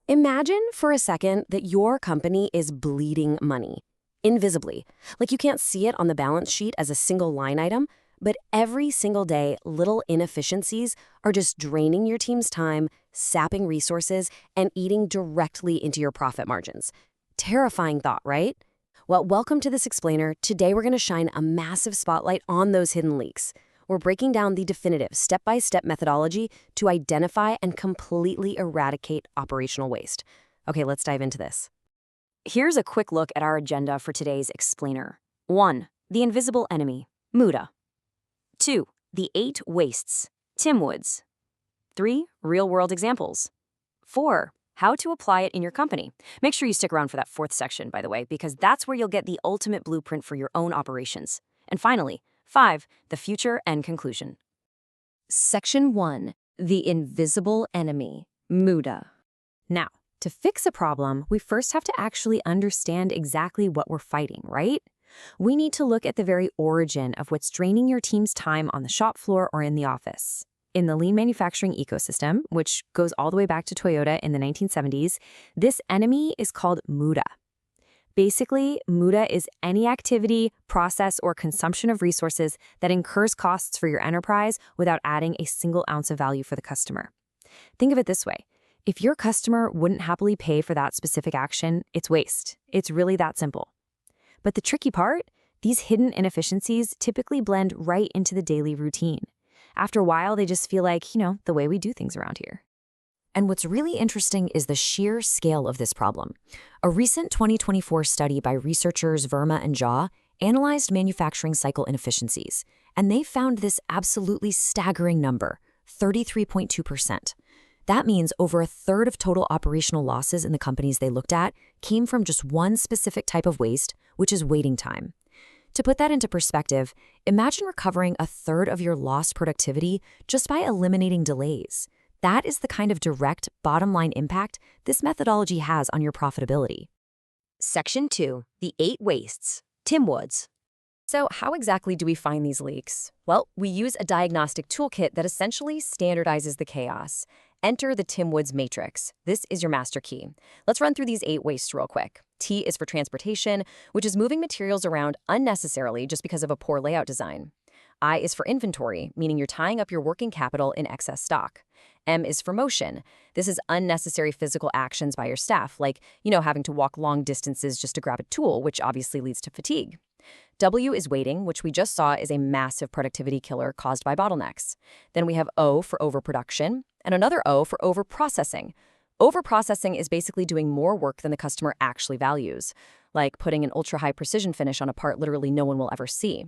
Imagine for a second that your company is bleeding money, invisibly. Like you can't see it on the balance sheet as a single line item, but every single day, little inefficiencies are just draining your team's time, sapping resources, and eating directly into your profit margins. Terrifying thought, right? Well, welcome to this explainer. Today we're going to shine a massive spotlight on those hidden leaks. We're breaking down the definitive step-by-step methodology to identify and completely eradicate operational waste. Okay, let's dive into this. Here's a quick look at our agenda for today's explainer. 1. The invisible enemy, Muda. 2. The 8 wastes, TIMWOODS. 3. Real-world examples. 4. How to apply it in your company. Make sure you stick around for that 4th section, by the way, because that's where you'll get the ultimate blueprint for your own operations. And finally, 5. The future and conclusion. Section 1. The invisible enemy, Muda. Now, to fix a problem, we first have to actually understand exactly what we're fighting, right? We need to look at the very origin of what's draining your team's time on the shop floor or in the office. In the lean manufacturing ecosystem, which goes all the way back to Toyota in the 1970s, this enemy is called Muda. Basically, Muda is any activity, process, or consumption of resources that incurs costs for your enterprise without adding a single ounce of value for the customer. Think of it this way. If your customer wouldn't happily pay for that specific action, it's waste. It's really that simple. But the tricky part, these hidden inefficiencies typically blend right into the daily routine. After a while, they just feel like, the way we do things around here. And what's really interesting is the sheer scale of this problem. A recent 2024 study by researchers Verma and Jha analyzed manufacturing cycle inefficiencies, and they found this absolutely staggering number, 33.2%. That means over a third of total operational losses in the companies they looked at came from just one specific type of waste, which is waiting time. To put that into perspective, imagine recovering a third of your lost productivity just by eliminating delays. That is the kind of direct bottom-line impact this methodology has on your profitability. Section 2. The 8 wastes, TIMWOODS. So how exactly do we find these leaks? Well, we use a diagnostic toolkit that essentially standardizes the chaos. Enter the TIMWOODS matrix. This is your master key. Let's run through these 8 wastes real quick. T is for transportation, which is moving materials around unnecessarily just because of a poor layout design. I is for inventory, meaning you're tying up your working capital in excess stock. M is for motion. This is unnecessary physical actions by your staff, like, having to walk long distances just to grab a tool, which obviously leads to fatigue. W is waiting, which we just saw is a massive productivity killer caused by bottlenecks. Then we have O for overproduction, and another O for overprocessing. Overprocessing is basically doing more work than the customer actually values, like putting an ultra-high precision finish on a part literally no one will ever see.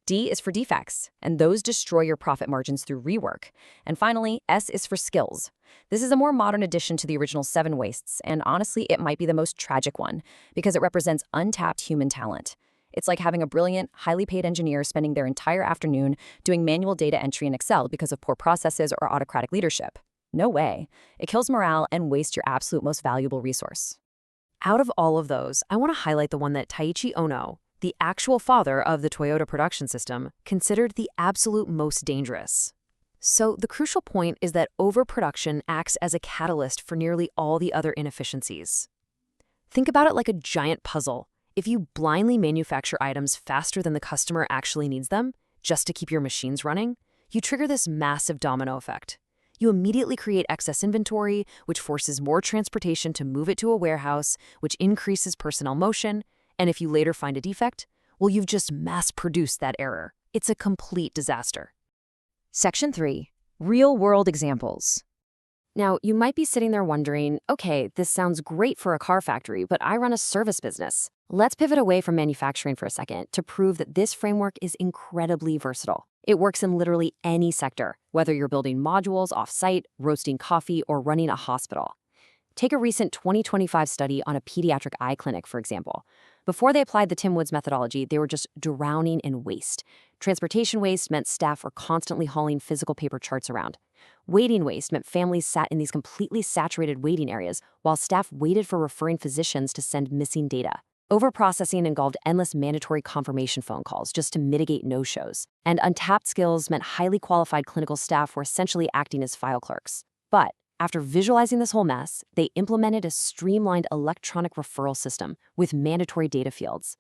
D is for defects, and those destroy your profit margins through rework. And finally, S is for skills. This is a more modern addition to the original 7 wastes, and honestly, it might be the most tragic one, because it represents untapped human talent. It's like having a brilliant, highly paid engineer spending their entire afternoon doing manual data entry in Excel because of poor processes or autocratic leadership. No way. It kills morale and wastes your absolute most valuable resource. Out of all of those, I want to highlight the one that Taiichi Ohno, the actual father of the Toyota production system, considered the absolute most dangerous. So the crucial point is that overproduction acts as a catalyst for nearly all the other inefficiencies. Think about it like a giant puzzle. If you blindly manufacture items faster than the customer actually needs them, just to keep your machines running, you trigger this massive domino effect. You immediately create excess inventory, which forces more transportation to move it to a warehouse, which increases personnel motion, and if you later find a defect, well, you've just mass-produced that error. It's a complete disaster. Section 3. Real-world examples. Now, you might be sitting there wondering, okay, this sounds great for a car factory, but I run a service business. Let's pivot away from manufacturing for a second to prove that this framework is incredibly versatile. It works in literally any sector, whether you're building modules off-site, roasting coffee, or running a hospital. Take a recent 2025 study on a pediatric eye clinic, for example. Before they applied the TIMWOODS methodology, they were just drowning in waste. Transportation waste meant staff were constantly hauling physical paper charts around. Waiting waste meant families sat in these completely saturated waiting areas while staff waited for referring physicians to send missing data. Overprocessing involved endless mandatory confirmation phone calls just to mitigate no-shows. And untapped skills meant highly qualified clinical staff were essentially acting as file clerks. But After visualizing this whole mess, they implemented a streamlined electronic referral system with mandatory data fields.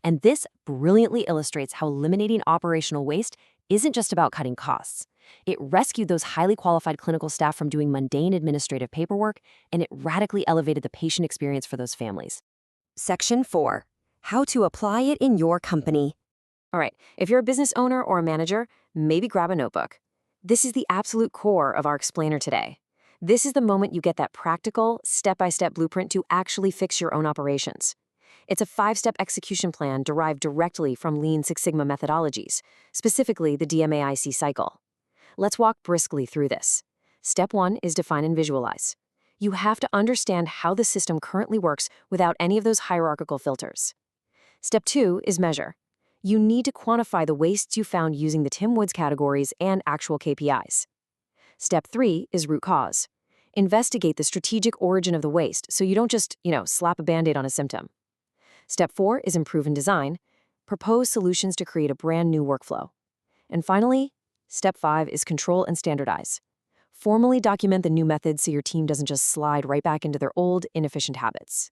And this brilliantly illustrates how eliminating operational waste isn't just about cutting costs. It rescued those highly qualified clinical staff from doing mundane administrative paperwork, and it radically elevated the patient experience for those families. Section 4. How to apply it in your company. All right, if you're a business owner or a manager, maybe grab a notebook. This is the absolute core of our explainer today. This is the moment you get that practical, step-by-step blueprint to actually fix your own operations. It's a 5-step execution plan derived directly from Lean Six Sigma methodologies, specifically the DMAIC cycle. Let's walk briskly through this. Step 1 is define and visualize. You have to understand how the system currently works without any of those hierarchical filters. Step 2 is measure. You need to quantify the wastes you found using the TIMWOODS categories and actual KPIs. Step 3 is root cause. Investigate the strategic origin of the waste so you don't just, slap a Band-Aid on a symptom. Step 4 is improve and design. Propose solutions to create a brand new workflow. And finally, Step 5 is control and standardize. Formally document the new methods so your team doesn't just slide right back into their old, inefficient habits.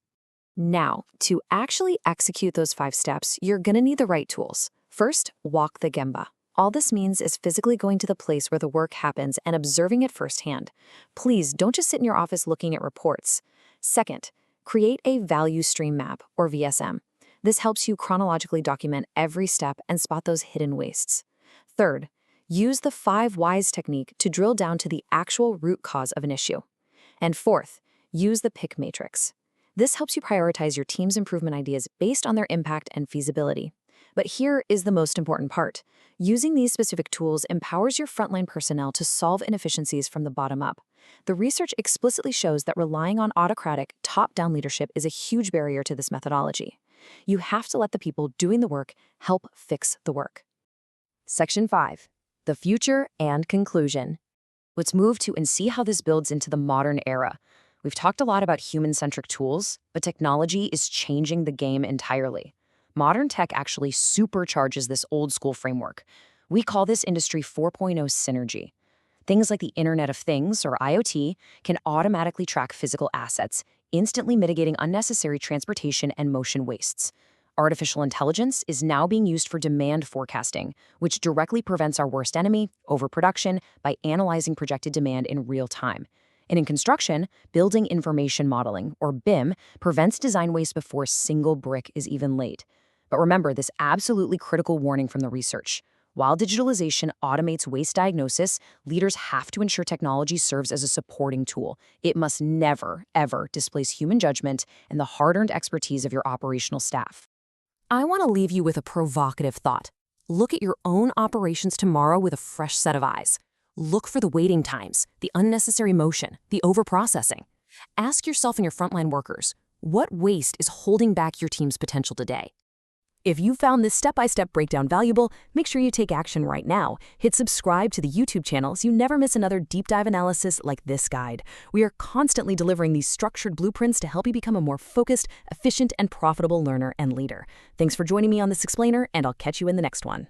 Now, to actually execute those 5 steps, you're going to need the right tools. First, walk the Gemba. All this means is physically going to the place where the work happens and observing it firsthand. Please don't just sit in your office looking at reports. Second, create a value stream map, or VSM. This helps you chronologically document every step and spot those hidden wastes. Third, use the 5 whys technique to drill down to the actual root cause of an issue. And fourth, use the pick matrix. This helps you prioritize your team's improvement ideas based on their impact and feasibility. But here is the most important part. Using these specific tools empowers your frontline personnel to solve inefficiencies from the bottom up. The research explicitly shows that relying on autocratic, top-down leadership is a huge barrier to this methodology. You have to let the people doing the work help fix the work. Section 5. The future and conclusion. Let's move to and see how this builds into the modern era. We've talked a lot about human-centric tools, but technology is changing the game entirely. Modern tech actually supercharges this old-school framework. We call this Industry 4.0 synergy. Things like the Internet of Things, or IoT, can automatically track physical assets, instantly mitigating unnecessary transportation and motion wastes. Artificial intelligence is now being used for demand forecasting, which directly prevents our worst enemy, overproduction, by analyzing projected demand in real time. And in construction, building information modeling, or BIM, prevents design waste before a single brick is even laid. But remember this absolutely critical warning from the research. While digitalization automates waste diagnosis, leaders have to ensure technology serves as a supporting tool. It must never, ever displace human judgment and the hard-earned expertise of your operational staff. I want to leave you with a provocative thought. Look at your own operations tomorrow with a fresh set of eyes. Look for the waiting times, the unnecessary motion, the overprocessing. Ask yourself and your frontline workers, what waste is holding back your team's potential today? If you found this step-by-step breakdown valuable, make sure you take action right now. Hit subscribe to the YouTube channel so you never miss another deep dive analysis like this guide. We are constantly delivering these structured blueprints to help you become a more focused, efficient, and profitable learner and leader. Thanks for joining me on this explainer, and I'll catch you in the next one.